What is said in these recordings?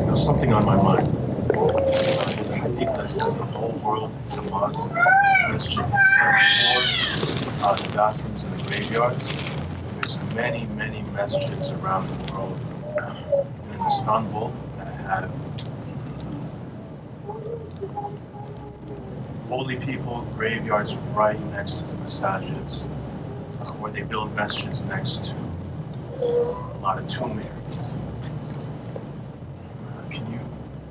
There's something on my mind. There's a hadith that says the whole world is a mosque, masjid, except for the bathrooms and the graveyards. There's many, many masjids around the world. In Istanbul, that have holy people, graveyards right next to the masajids, where they build masjids next to a lot of tomb areas. Can you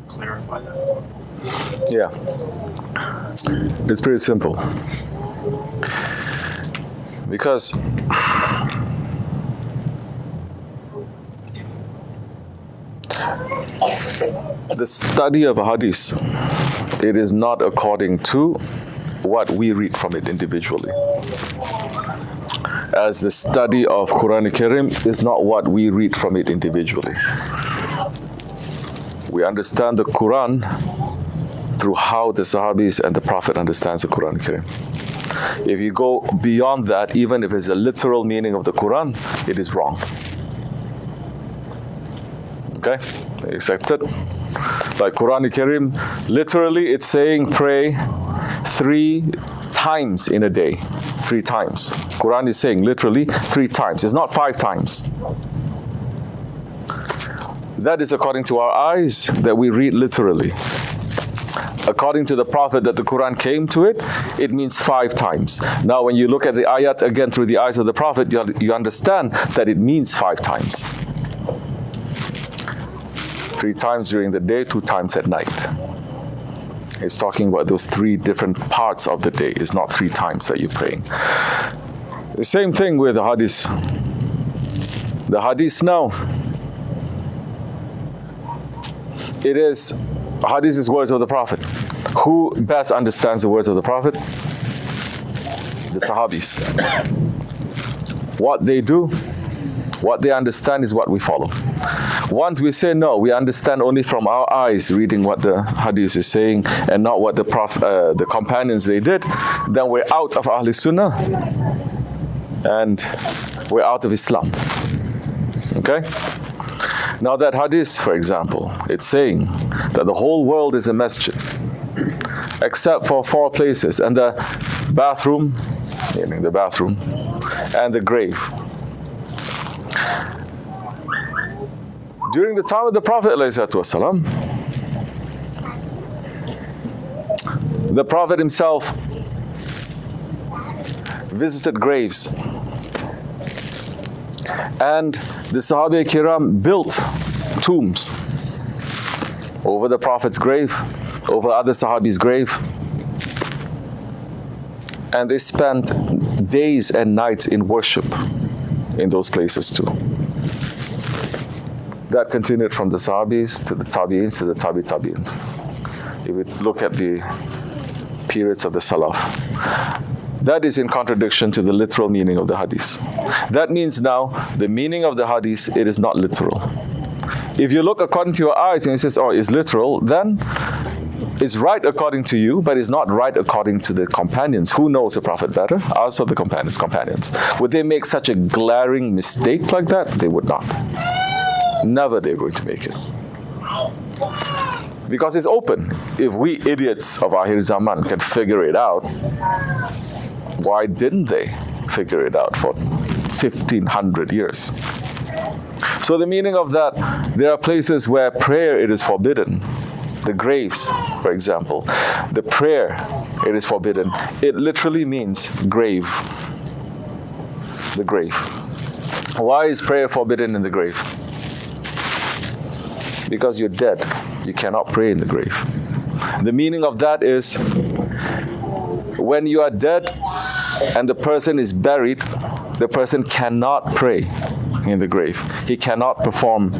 clarify that? Yeah. It's pretty simple. Because the study of a hadith, it is not according to what we read from it individually. As the study of Quran Karim is not what we read from it individually. We understand the Quran through how the Sahabis and the Prophet understands the Quran Karim. If you go beyond that, even if it's a literal meaning of the Quran, it is wrong. Okay? Accept it? Like Quran Karim, literally it's saying pray 3 times in a day. 3 times. Quran is saying literally 3 times. It's not 5 times. That is according to our eyes that we read literally. According to the Prophet that the Quran came to it, it means 5 times. Now when you look at the ayat again through the eyes of the Prophet, you understand that it means 5 times. 3 times during the day, 2 times at night. It's talking about those 3 different parts of the day. It's not 3 times that you're praying. The same thing with the hadith. The hadith now, it is, hadith is words of the Prophet. Who best understands the words of the Prophet? The Sahabis. What they do, what they understand is what we follow. Once we say no, we understand only from our eyes reading what the hadith is saying and not what the the companions they did, then we're out of Ahl Sunnah and we're out of Islam. Okay? Now that hadith, for example, it's saying that the whole world is a masjid except for 4 places, and the bathroom, meaning the bathroom, and the grave. During the time of the Prophet ﷺ, the Prophet himself visited graves, and the Sahaba Kiram built tombs over the Prophet's grave, over other Sahabis' grave, and they spent days and nights in worship in those places too. That continued from the Sahabis to the Tabi'ins to the Tabi'ins. If we look at the periods of the Salaf, that is in contradiction to the literal meaning of the hadith. That means now the meaning of the hadith, it is not literal. If you look according to your eyes and it says, oh, it's literal, then it's right according to you, but it's not right according to the companions. Who knows the Prophet better? Also the companions. Would they make such a glaring mistake like that? They would not. Never they're going to make it. Because it's open. If we idiots of Akhir Zaman can figure it out, why didn't they figure it out for 1,500 years? So the meaning of that, there are places where prayer, it is forbidden. The graves, for example, the prayer, it is forbidden. It literally means grave. The grave. Why is prayer forbidden in the grave? Because you're dead. You cannot pray in the grave. The meaning of that is, when you are dead and the person is buried, the person cannot pray in the grave. He cannot perform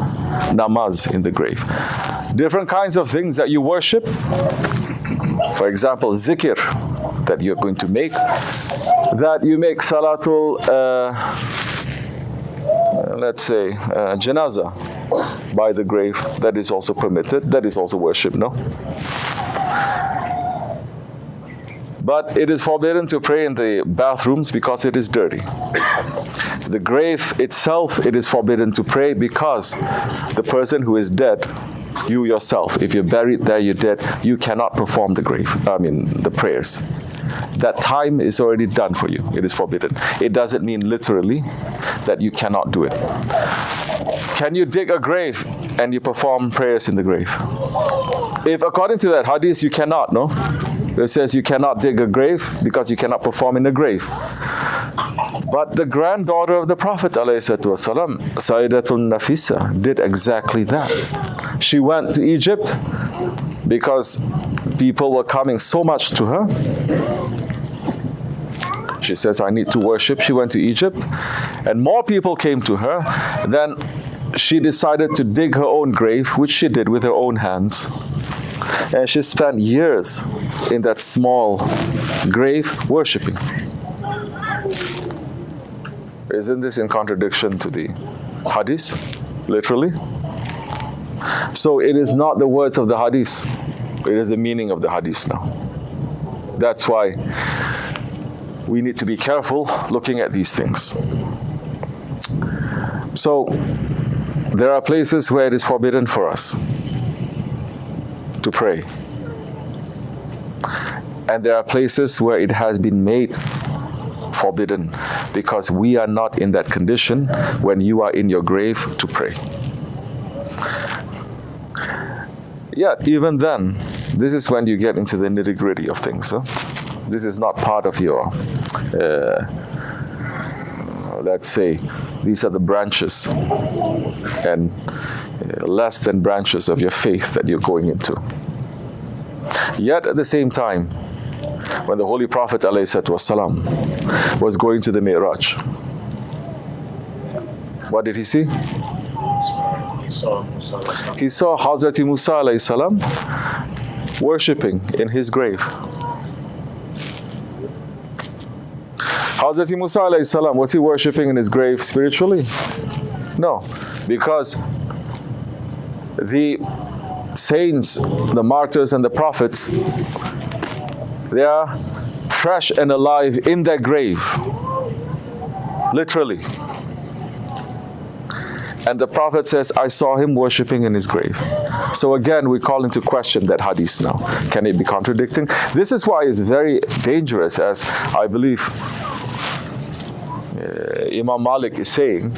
namaz in the grave. Different kinds of things that you worship, for example, zikr that you're going to make, that you make salatul, let's say, janazah by the grave, that is also permitted, that is also worship, no? But it is forbidden to pray in the bathrooms because it is dirty. The grave itself, it is forbidden to pray because the person who is dead, you yourself, if you're buried there, you're dead, you cannot perform the prayers. That time is already done for you. It is forbidden. It doesn't mean literally that you cannot do it. Can you dig a grave and you perform prayers in the grave? If according to that hadith you cannot, no? It says you cannot dig a grave because you cannot perform in a grave. But the granddaughter of the Prophet ﷺ, Sayyidatul Nafisa, did exactly that. She went to Egypt because people were coming so much to her. She says, I need to worship. She went to Egypt and more people came to her. Then she decided to dig her own grave, which she did with her own hands. And she spent years in that small grave worshipping. Isn't this in contradiction to the hadith, literally? So it is not the words of the hadith, it is the meaning of the hadith now. That's why we need to be careful looking at these things. So there are places where it is forbidden for us to pray. And there are places where it has been made forbidden because we are not in that condition when you are in your grave to pray. Yet, even then, this is when you get into the nitty-gritty of things. Huh? This is not part of your, let's say, these are the branches and less than branches of your faith that you're going into. Yet, at the same time, when the Holy Prophet ﷺ was going to the Mi'raj, what did he see? He saw Hazrat Musa ﷺ worshipping in his grave. Hazrat Musa ﷺ, was he worshipping in his grave spiritually? No, because the saints, the martyrs and the prophets, they are fresh and alive in their grave, literally. And the Prophet says, I saw him worshipping in his grave. So again, we call into question that hadith now. Can it be contradicting? This is why it's very dangerous, as I believe Imam Malik is saying,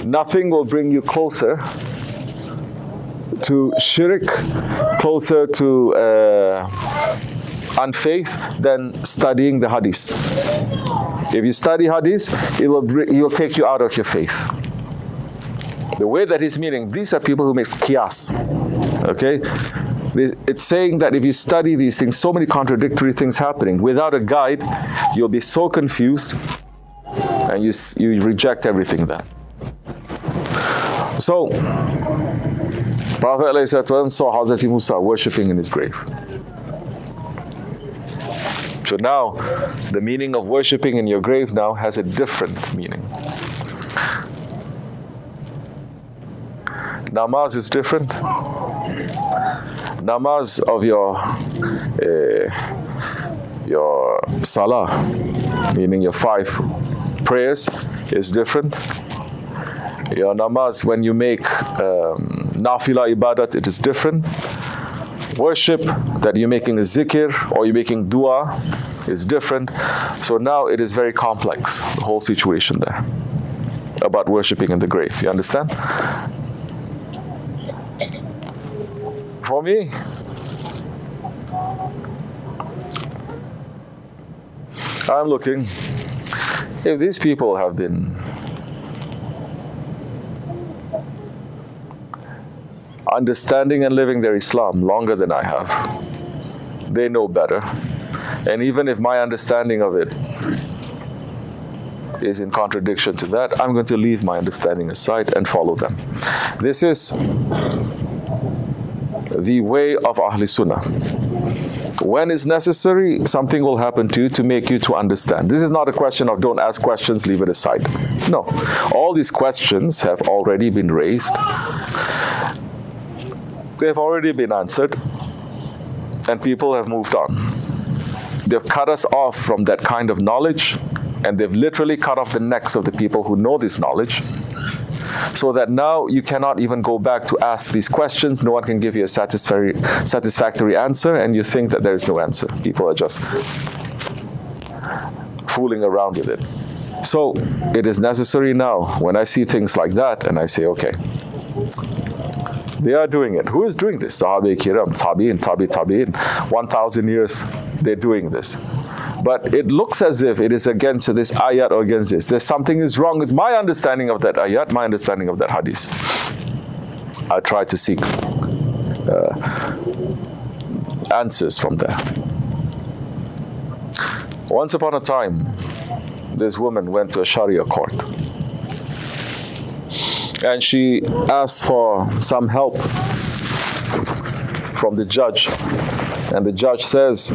nothing will bring you closer to shirk, closer to unfaith than studying the hadith. If you study hadith, it will take you out of your faith. The way that he's meaning, these are people who make qiyas. Okay? It's saying that if you study these things, so many contradictory things happening, without a guide, you'll be so confused and you reject everything then. So, Prophet ﷺ saw Hazrat Musa worshipping in his grave. So now, the meaning of worshipping in your grave now has a different meaning. Namaz is different. Namaz of your salah, meaning your 5 prayers, is different. Your namaz, when you make nafila ibadat, it is different. Worship that you're making a zikr or you're making dua is different. So now it is very complex, the whole situation there, about worshipping in the grave. You understand? For me, I'm looking, if these people have been understanding and living their Islam longer than I have, they know better. And even if my understanding of it is in contradiction to that, I'm going to leave my understanding aside and follow them. This is the way of Ahl Sunnah. When it's necessary, something will happen to you to make you to understand. This is not a question of don't ask questions, leave it aside. No. All these questions have already been raised. They've already been answered. And people have moved on. They've cut us off from that kind of knowledge, and they've literally cut off the necks of the people who know this knowledge, so that now you cannot even go back to ask these questions. No one can give you a satisfactory answer, and you think that there is no answer. People are just fooling around with it. So it is necessary now, when I see things like that, and I say, okay, they are doing it. Who is doing this? Sahabe-i-kiram, tabi'in, tabi'in. 1,000 years they're doing this. But it looks as if it is against this ayat or against this. There's something is wrong with my understanding of that ayat, my understanding of that hadith. I try to seek answers from there. Once upon a time, this woman went to a Sharia court. And she asked for some help from the judge. And the judge says,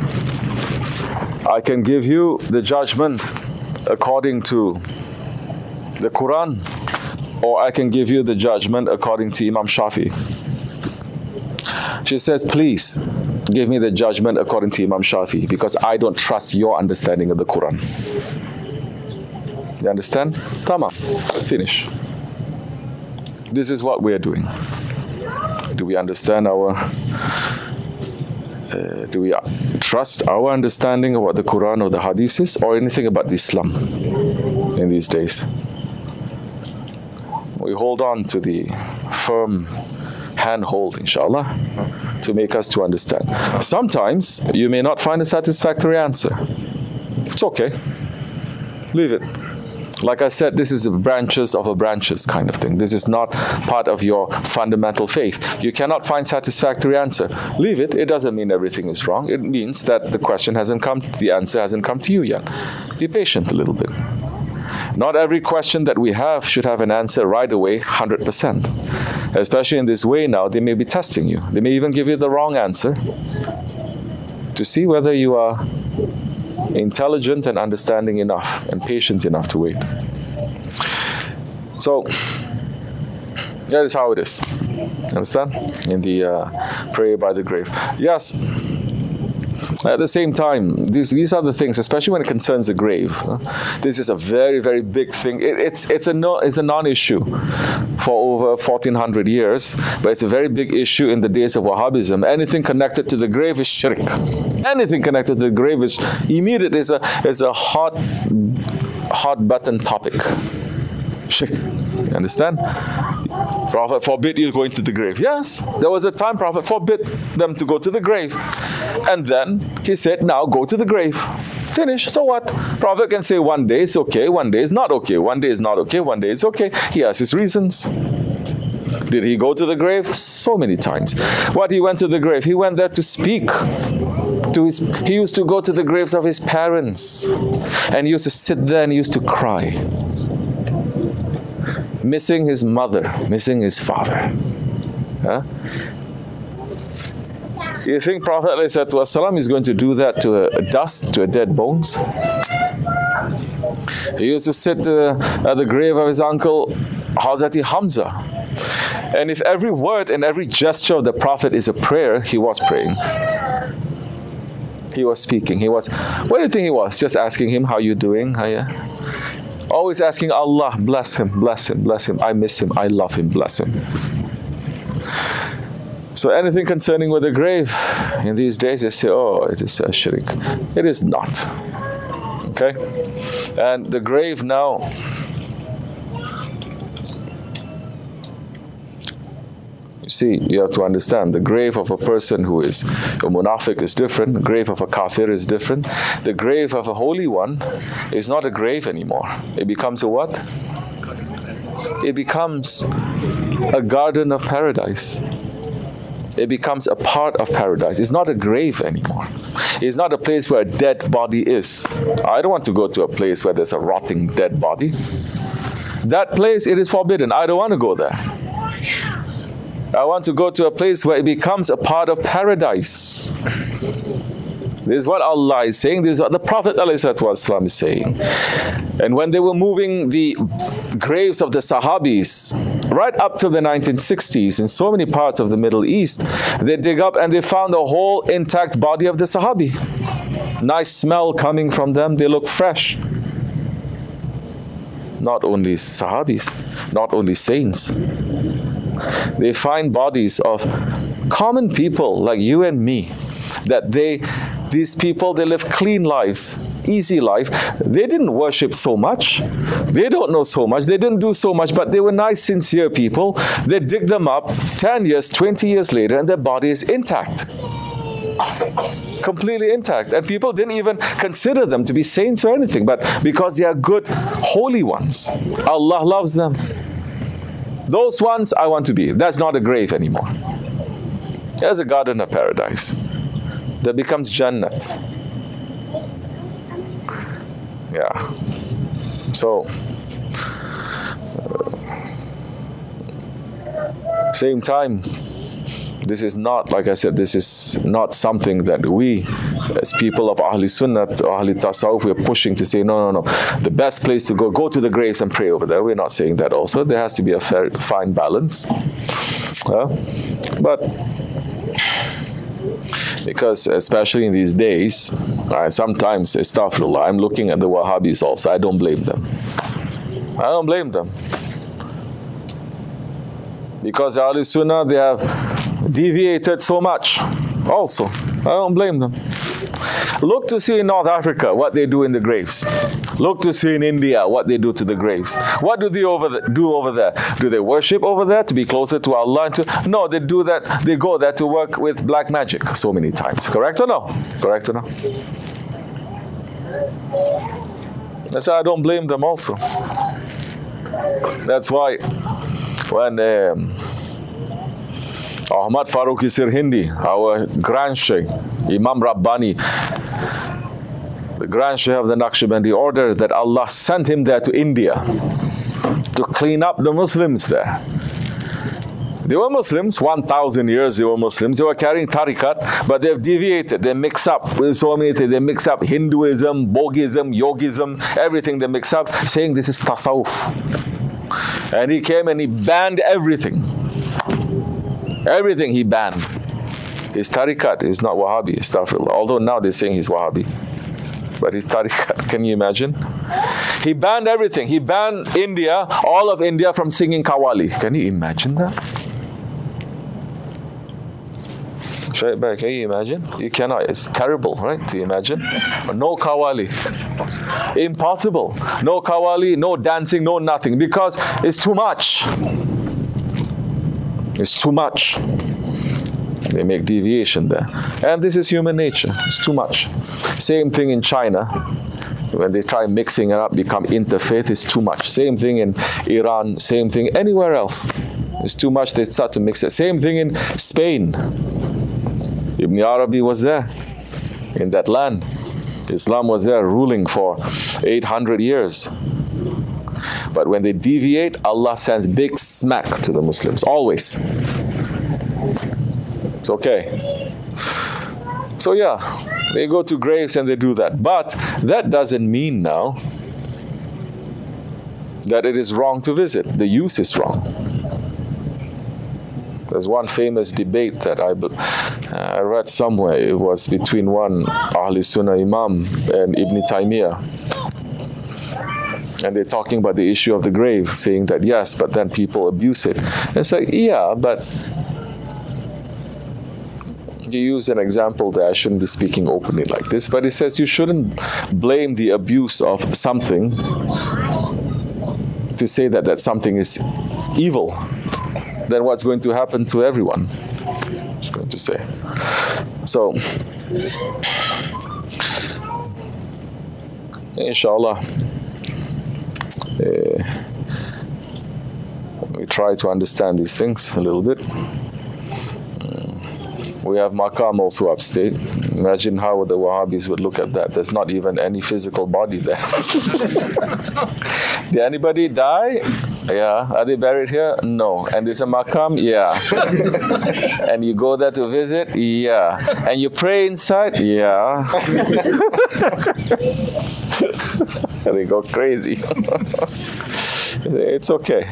I can give you the judgment according to the Quran, or I can give you the judgment according to Imam Shafi. She says, please give me the judgment according to Imam Shafi, because I don't trust your understanding of the Quran. You understand? Tamam. Finish. This is what we are doing. Do we understand do we trust our understanding of what the Quran or the Hadith is, or anything about Islam in these days? We hold on to the firm handhold, inshallah, to make us to understand. Sometimes you may not find a satisfactory answer. It's okay. Leave it. Like I said, this is a branches of a branches kind of thing. This is not part of your fundamental faith. You cannot find satisfactory answer. Leave it. It doesn't mean everything is wrong. It means that the question hasn't come, the answer hasn't come to you yet. Be patient a little bit. Not every question that we have should have an answer right away, 100%. Especially in this way now, they may be testing you. They may even give you the wrong answer to see whether you are intelligent and understanding enough and patient enough to wait. So that is how it is. Understand? In the prayer by the grave. Yes. At the same time, these are the things, especially when it concerns the grave. This is a very, very big thing. It's a non-issue for over 1400 years, but it's a very big issue in the days of Wahhabism. Anything connected to the grave is shirk. Anything connected to the grave is immediate, is a hot button topic. Shirk. You understand? Prophet forbid you going to the grave. Yes, there was a time Prophet forbid them to go to the grave. And then he said, now go to the grave. Finish. So what? Prophet can say one day it's okay, one day is not okay, one day is not okay, one day is okay. He has his reasons. Did he go to the grave? So many times. What, he went to the grave? He went there to speak. He used to go to the graves of his parents. And he used to sit there and he used to cry. Missing his mother, missing his father. Huh? You think Prophet ﷺ is going to do that to a dust, to a dead bones? He used to sit at the grave of his uncle Hazrati Hamza. And if every word and every gesture of the Prophet is a prayer, he was praying. He was speaking. What do you think he was? Just asking him, how you doing? How you? Always asking Allah, bless him, bless him, bless him. I miss him, I love him, bless him. So anything concerning with the grave, in these days they say, oh, it is a shirk. It is not. Okay? And the grave now, you see, you have to understand, the grave of a person who is a munafiq is different, the grave of a kafir is different. The grave of a holy one is not a grave anymore. It becomes a what? It becomes a garden of paradise. It becomes a part of paradise. It's not a grave anymore. It's not a place where a dead body is. I don't want to go to a place where there's a rotting dead body. That place, it is forbidden. I don't want to go there. I want to go to a place where it becomes a part of paradise. This is what Allah is saying. This is what the Prophet ﷺ is saying. And when they were moving the graves of the Sahabis, right up to the 1960s, in so many parts of the Middle East, they dig up and they found the whole intact body of the Sahabi. nice smell coming from them. They look fresh. Not only Sahabis, not only saints. They find bodies of common people like you and me, that these people, they live clean lives, easy life. They didn't worship so much. They don't know so much. They didn't do so much, but they were nice, sincere people. They dig them up 10 years, 20 years later, and their body is intact. Completely intact. And people didn't even consider them to be saints or anything, but because they are good, holy ones, Allah loves them. Those ones I want to be. That's not a grave anymore. There's a garden of paradise that becomes Jannat. Yeah. So, same time, this is not, like I said, this is not something that we, as people of Ahli Sunnah or Ahli Tasawwuf, we're pushing to say, no, no, no. The best place to go to the graves and pray over there. We're not saying that also. There has to be a fine balance. But because especially in these days, sometimes, astaghfirullah, I'm looking at the Wahhabis also. I don't blame them. I don't blame them. Because Ahli Sunnah, they have deviated so much also. I don't blame them. Look to see in North Africa what they do in the graves. Look to see in India what they do to the graves. What do they do over there? Do they worship over there to be closer to Allah? No, they do that. They go there to work with black magic so many times. Correct or no? Correct or no? That's why I don't blame them also. That's why when Ahmad Farooqi Sirhindi, our Grand Shaykh, Imam Rabbani, the Grand Shaykh of the Nakshibendi order, that Allah sent him there to India to clean up the Muslims there. They were Muslims, 1,000 years they were Muslims. They were carrying tariqat, but they've deviated. They mix up with so many things. They mix up Hinduism, Bogism, Yogism, everything they mix up, saying this is Tasawwuf. And he came and he banned everything. Everything he banned. His tariqat is not Wahhabi, astaghfirullah. Although now they're saying he's Wahhabi. But his tariqat, can you imagine? He banned everything. He banned India, all of India, from singing Qawwali. Can you imagine that? Shaykh, can you imagine? You cannot. It's terrible, right? To imagine. No Qawwali. Impossible. No Qawwali, no dancing, no nothing. Because it's too much. It's too much. They make deviation there. And this is human nature. It's too much. Same thing in China. When they try mixing it up, become interfaith, it's too much. Same thing in Iran, same thing anywhere else. It's too much, they start to mix it. Same thing in Spain. Ibn Arabi was there, in that land. Islam was there ruling for 800 years. But when they deviate, Allah sends big smack to the Muslims, always. It's okay. So yeah, they go to graves and they do that. But that doesn't mean now that it is wrong to visit. The use is wrong. There's one famous debate that I read somewhere. It was between one Ahl Sunnah Imam and Ibn Taymiyyah. And they're talking about the issue of the grave, saying that yes, but then people abuse it. And it's like, yeah, but you use an example that I shouldn't be speaking openly like this, but it says you shouldn't blame the abuse of something to say that something is evil. Then what's going to happen to everyone? I was going to say. So, inshallah, we try to understand these things a little bit. We have maqam also upstate. Imagine how the Wahhabis would look at that. There's not even any physical body there. Did anybody die? Yeah. Are they buried here? No. And there's a maqam? Yeah. And you go there to visit? Yeah. And you pray inside? Yeah. They go crazy. It's okay.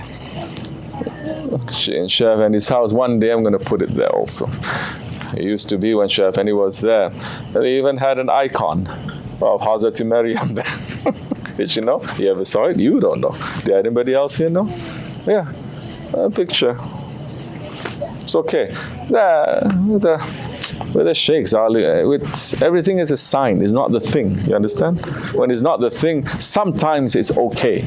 In Shaykh and his house, one day I'm going to put it there also. It used to be when Shaykh Efendi was there. They even had an icon of Hazrat Maryam there. Did you know? You ever saw it? You don't know. Did anybody else here know? Yeah, a picture. It's okay. With the sheikhs, everything is a sign, it's not the thing. You understand? When it's not the thing, sometimes it's okay.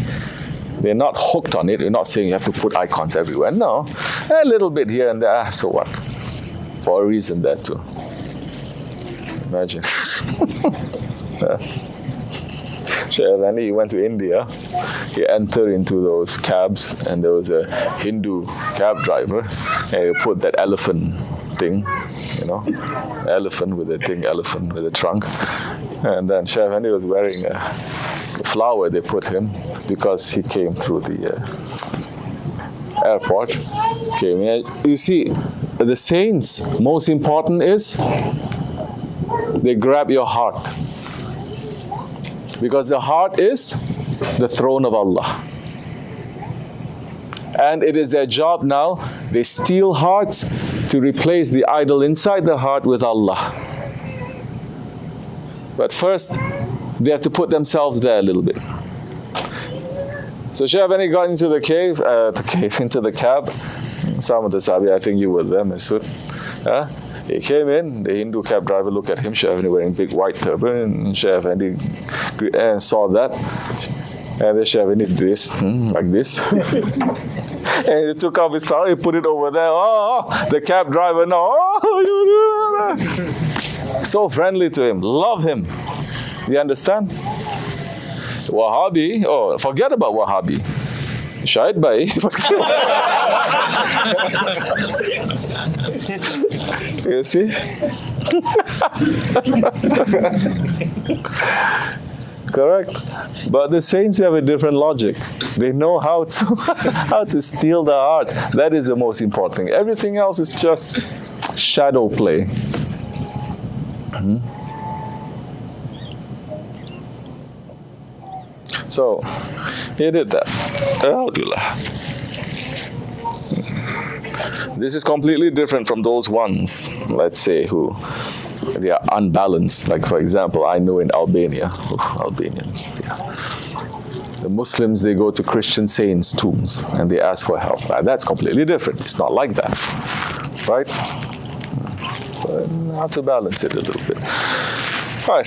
They're not hooked on it. We're not saying you have to put icons everywhere. No, a little bit here and there. So what? For a reason there too. Imagine. When he went to India, he entered into those cabs, and there was a Hindu cab driver, and he put that elephant thing, you know, elephant with a trunk, and then Shaykh Efendi was wearing a flower they put him because he came through the airport. You see, the saints, most important is they grab your heart. Because the heart is the throne of Allah. And it is their job now, they steal hearts to replace the idol inside the heart with Allah. But first, they have to put themselves there a little bit. So Shaykh Efendi got into into the cab. Some of the Sahabi, I think you were there, Masood. He came in, the Hindu cab driver looked at him, Shaykh Efendi wearing big white turban, and Shaykh Efendi saw that. And then Shaykh Efendi did this, like this. And he took off his towel, he put it over there. Oh, the cab driver now. Oh, so friendly to him, love him. You understand? Wahhabi, oh, forget about Wahhabi. Shahid bhai. You see? Correct. But the saints have a different logic. They know how to steal the heart. That is the most important thing. Everything else is just shadow play. So he did that. This is completely different from those ones, let's say, who they are unbalanced. Like, for example, I know in Albania, Albanians, the Muslims, they go to Christian saints' tombs and they ask for help. That's completely different. It's not like that, right? So I have to balance it a little bit. All right.